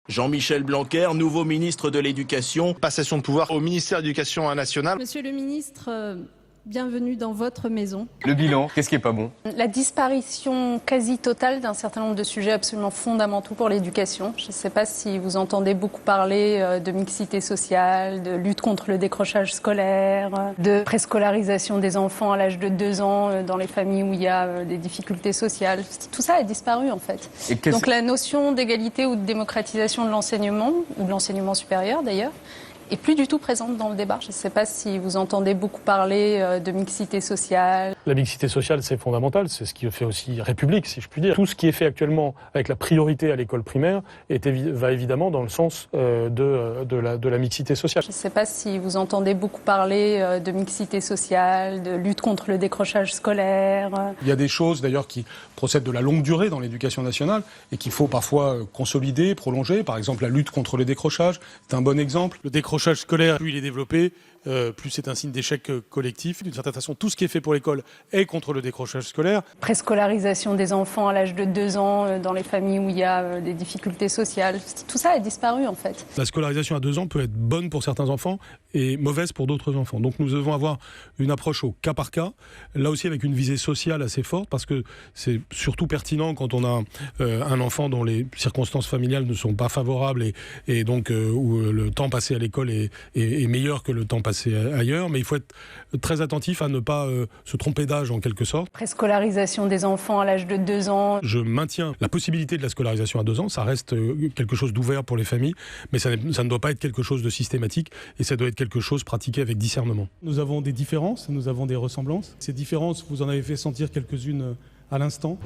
Jean-Michel Blanquer, nouveau ministre de l'Éducation. Passation de pouvoir au ministère de l'Éducation nationale. Monsieur le ministre, bienvenue dans votre maison. Le bilan, qu'est-ce qui est pas bon? La disparition quasi totale d'un certain nombre de sujets absolument fondamentaux pour l'éducation. Je ne sais pas si vous entendez beaucoup parler de mixité sociale, de lutte contre le décrochage scolaire, de préscolarisation des enfants à l'âge de 2 ans dans les familles où il y a des difficultés sociales. Tout ça a disparu en fait. Donc la notion d'égalité ou de démocratisation de l'enseignement, ou de l'enseignement supérieur d'ailleurs, est plus du tout présente dans le débat. Je ne sais pas si vous entendez beaucoup parler de mixité sociale. La mixité sociale, c'est fondamental. C'est ce qui fait aussi République, si je puis dire. Tout ce qui est fait actuellement avec la priorité à l'école primaire va évidemment dans le sens de la mixité sociale. Je ne sais pas si vous entendez beaucoup parler de mixité sociale, de lutte contre le décrochage scolaire. Il y a des choses d'ailleurs qui procèdent de la longue durée dans l'éducation nationale et qu'il faut parfois consolider, prolonger. Par exemple, la lutte contre le décrochage est un bon exemple. Le décrochage scolaire, plus il est développé, plus c'est un signe d'échec collectif. D'une certaine façon, tout ce qui est fait pour l'école est contre le décrochage scolaire. Préscolarisation des enfants à l'âge de 2 ans dans les familles où il y a des difficultés sociales. Tout ça a disparu en fait. La scolarisation à 2 ans peut être bonne pour certains enfants et mauvaise pour d'autres enfants. Donc nous devons avoir une approche au cas par cas, là aussi avec une visée sociale assez forte, parce que c'est surtout pertinent quand on a un enfant dont les circonstances familiales ne sont pas favorables et donc où le temps passé à l'école est meilleur que le temps passé ailleurs, mais il faut être très attentif à ne pas se tromper d'âge en quelque sorte. Préscolarisation des enfants à l'âge de 2 ans. Je maintiens la possibilité de la scolarisation à 2 ans, ça reste quelque chose d'ouvert pour les familles, mais ça ne doit pas être quelque chose de systématique et ça doit être quelque chose pratiqué avec discernement. Nous avons des différences, nous avons des ressemblances. Ces différences, vous en avez fait sentir quelques-unes à l'instant.